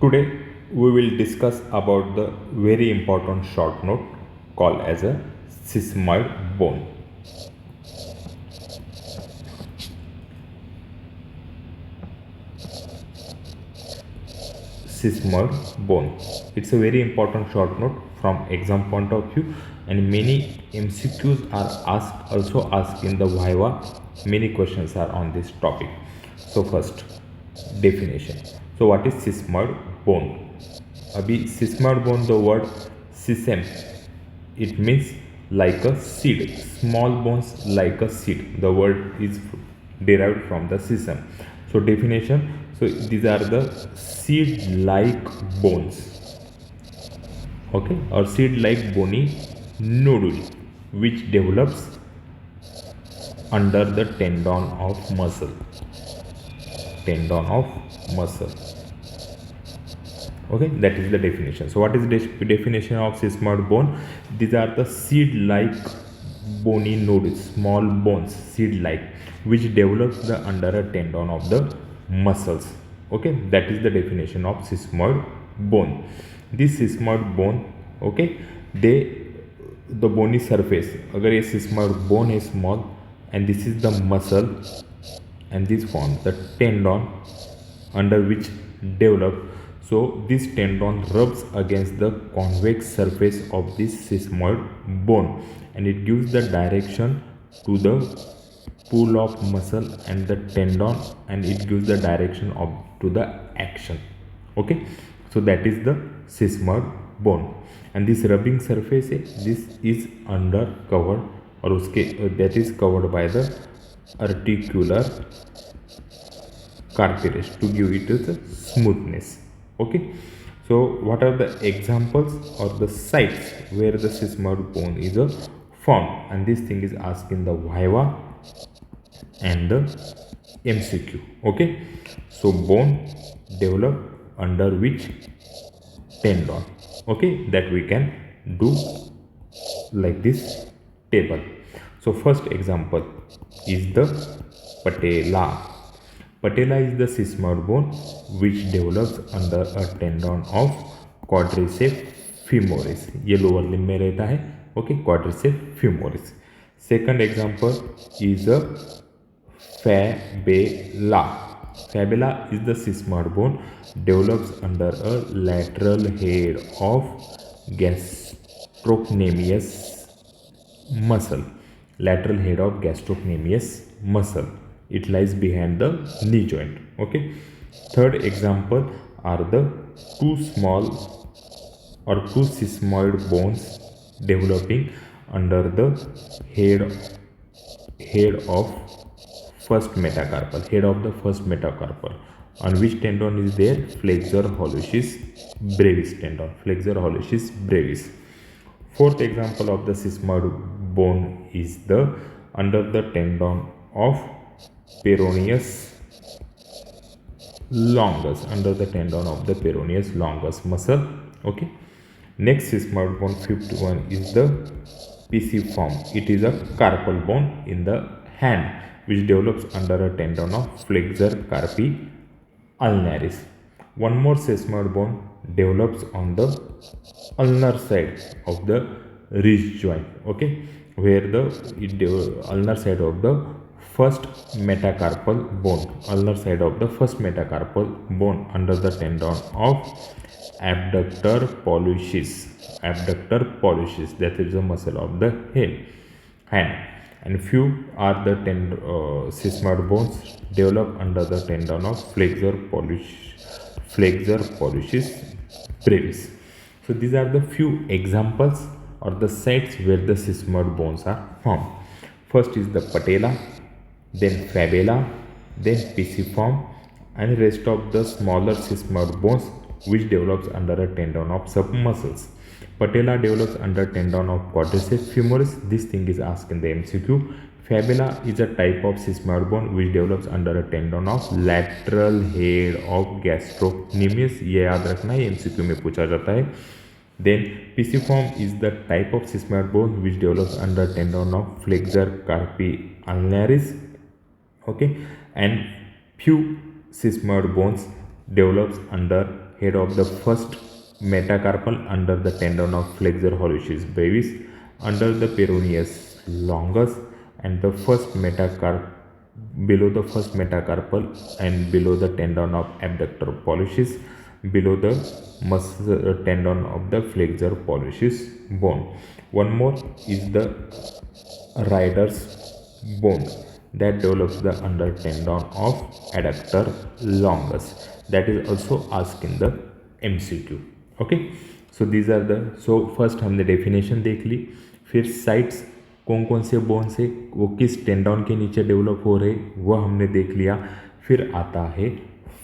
Today we will discuss about the very important short note called as a sesamoid bone. Sesamoid bone. It's a very important short note from exam point of view, and many MCQs are asked in the viva. Many questions are on this topic. So first, definition. So what is sesamoid bone? अभी sesamoid bone, the word sesame, it means like a seed, small bones like a seed. The word is derived from the sesame. So definition, so these are the seed like bones, okay, or seed like bony nodule which develops under the tendon of muscle. Okay, that is the definition. So what is the definition of sesamoid bone? These are the seed like bony nodes, small bones, seed like, which develops the under a tendon of the muscles. Okay, that is the definition of sesamoid bone. This sesamoid bone, okay, they, the bony surface, अगर ये sesamoid bone is small and this is the muscle and this forms the tendon under which develop. So this tendon rubs against the convex surface of this sesamoid bone and it gives the direction to the pull of muscle and the tendon, and it gives the direction of to the action. Okay, so that is the sesamoid bone. And this rubbing surface, this is under covered और उसके that is covered by the articular cartilage to give it the smoothness. Okay, so what are the examples or the sites where the sesamoid bone is found? And this thing is asked in the viva and the MCQ. Okay, so bone develop under which tendon? Okay, that we can do like this table. So first example is the patella. Patella is the sesamoid bone which develops under a tendon of quadriceps femoris. ये lower limb में रहता है. Okay, quadriceps femoris. Second example is a fibula. Fibula is the sesamoid bone develops under a lateral head of gastrocnemius muscle. Lateral head of gastrocnemius muscle. It lies behind the knee joint. Okay, third example are the two small or two sesamoid bones developing under the head of first metacarpal, on which tendon is there? Flexor hallucis brevis tendon. Fourth example of the sesamoid bone is the under the tendon of peroneus longus, under the tendon of the peroneus longus muscle. Okay, next sesamoid bone, fifth one, is the pisiform. It is a carpal bone in the hand which develops under a tendon of flexor carpi ulnaris. One more sesamoid bone develops on the ulnar side of the wrist joint. Okay, where the ulnar side of the first metacarpal bone, under the tendon of abductor pollicis. That is the muscle of the hand. And few are the sesamoid bones develop under the tendon of flexor pollicis brevis. So these are the few examples or the sites where the sesamoid bones are found. First is the patella, then fibula, then pisiform, and rest of the smaller sesamoid bones which develops under a tendon of submuscles. Patella develops under tendon of quadriceps femoris. This thing is asked in the MCQ. Fibula is a type of sesamoid bone which develops under a tendon of lateral head of gastrocnemius. ये याद रखना है, MCQ में पूछा जाता है. Then pisiform is the type of sesamoid bone which develops under tendon of flexor carpi ulnaris. Okay, and few sesamoid bones develops under head of the first metacarpal under the tendon of flexor hallucis brevis, under the peroneus longus, and the first metacarp below the first metacarpal and below the tendon of abductor pollicis, below the tendon of the flexor pollicis bone. One more is the rider's bone that develops the under tendon of adductor longus. That is also asked in the MCQ. Okay, so these are the, so first हमने definition देख ली, फिर sites कौन कौन से bone से वो किस टेंडन के नीचे डेवलप हो रहे वह हमने देख लिया. फिर आता है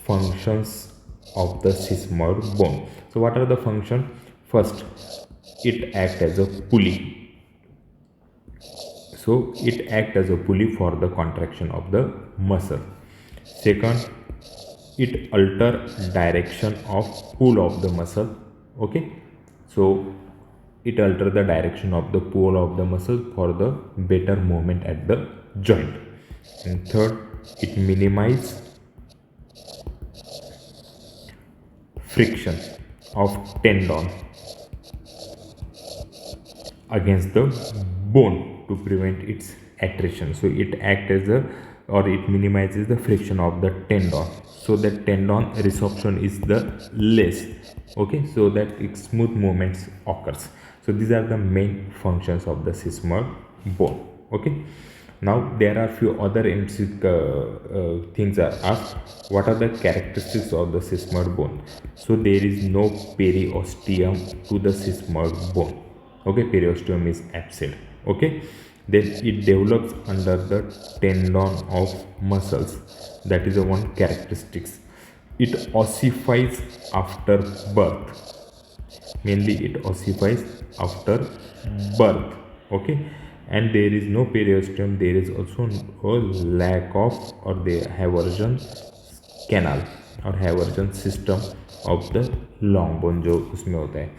functions of the sesamoid bone. So what are the function? First, it act as a pulley. So it act as a pulley for the contraction of the muscle. Second, it alter direction of pull of the muscle. Okay, so it alter the direction of the pull of the muscle for the better movement at the joint. And third, it minimize friction of tendon against the bone to prevent its attrition. So it acts as a, or it minimizes the friction of the tendon, so that tendon resorption is the less. Okay, so that it smooth movements occurs. So these are the main functions of the sesamoid bone. Okay, now there are few other things are asked. What are the characteristics of the sesamoid bone? So there is no periosteum to the sesamoid bone. Okay, periosteum is absent. Okay, then it develops under the tendon of muscles. That is the one characteristics. It ossifies after birth. Mainly it ossifies after birth. Okay, and there is no periosteum. There is also a lack of, or the haversion canal or haversion system of the long bone जो उसमें होता है.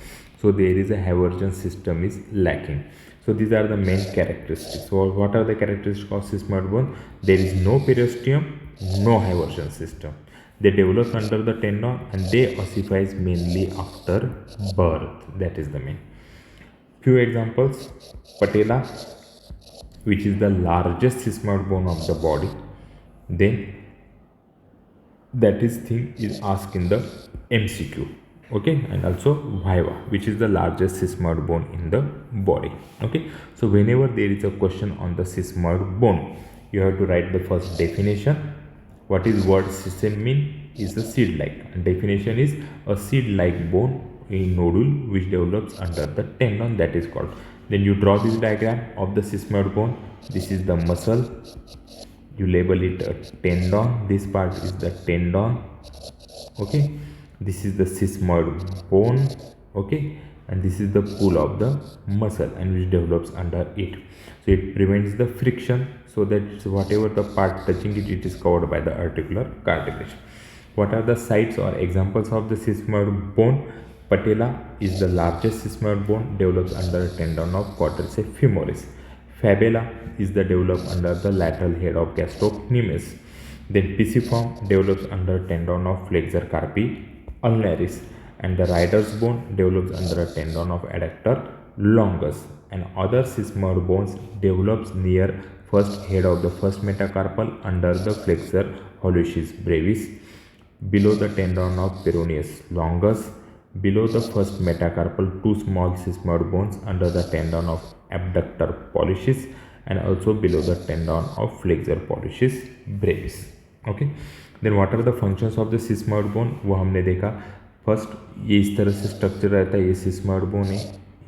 So there is a haversion system is lacking. So these are the main characteristics. So what are the characteristics of sesamoid bone? There is no periosteum, no haversion system. They develop under the tendon and they ossifies mainly after birth. That is the main. Few examples: patella, which is the largest sesamoid bone of the body. Then that is thing is asked in the MCQ. Okay, and also viva, which is the largest sesamoid bone in the body. Okay, so whenever there is a question on the sesamoid bone, you have to write the first definition. What is word sesame mean? Is a seed like, and definition is a seed like bone, a nodule which develops under the tendon, that is called. Then you draw this diagram of the sesamoid bone. This is the muscle, you label it a tendon. This part is the tendon. Okay, this is the sesamoid bone. Okay, and this is the pool of the muscle and which develops under it. So it prevents the friction, so that whatever the part touching it, it is covered by the articular cartilage. What are the sites or examples of the sesamoid bone? Patella is the largest sesamoid bone, develops under a tendon of quadriceps femoris. Fibula is the developed under the lateral head of gastrocnemius. Then pisiform develops under tendon of flexor carpi ulnaris, and the rider's bone develops under a tendon of adductor longus. And other sesamoid bones develops near first head of the first metacarpal under the flexor hallucis brevis, below the tendon of peroneus longus, below the first metacarpal two small sesamoid bones under the tendon of abductor pollicis, and also below the tendon of flexor pollicis brevis. Okay, then what are the functions of the sesamoid bone? वो हमने देखा. First, ये इस तरह से structure रहता है. ये sesamoid bone है,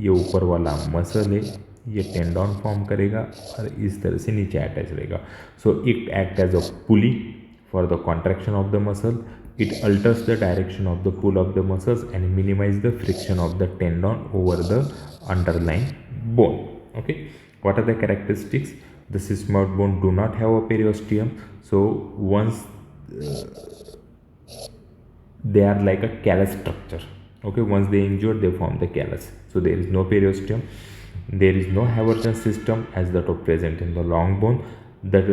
ये ऊपर वाला मसल है, ये टेंडन फॉर्म करेगा और इस तरह से नीचे अटैच रहेगा. So it act as a pulley for the contraction of the muscle. It alters the direction of the pull of the muscles and minimize the friction of the tendon over the underlying bone. Okay, what are the characteristics? The sesamoid bone do not have a periosteum. So once they are like a callus structure. Okay, once they injure, they form the callus. So there is no periosteum. There is no haversion system as that of present in the long bone that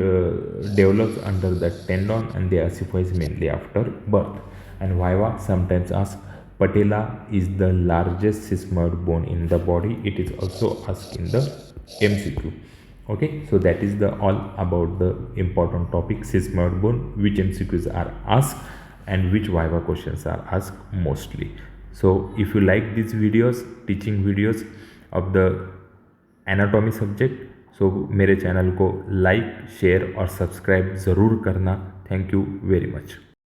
develops under the tendon, and they ossifies mainly after birth. And viva sometimes ask, patella is the largest sesamoid bone in the body. It is also asked in the MCQ. Okay, so that is the all about the important topic sesamoid bone, which MCQs are asked and which viva questions are asked mostly. So if you like these videos, teaching videos of the anatomy subject, so मेरे channel को like share और subscribe ज़रूर करना. Thank you very much.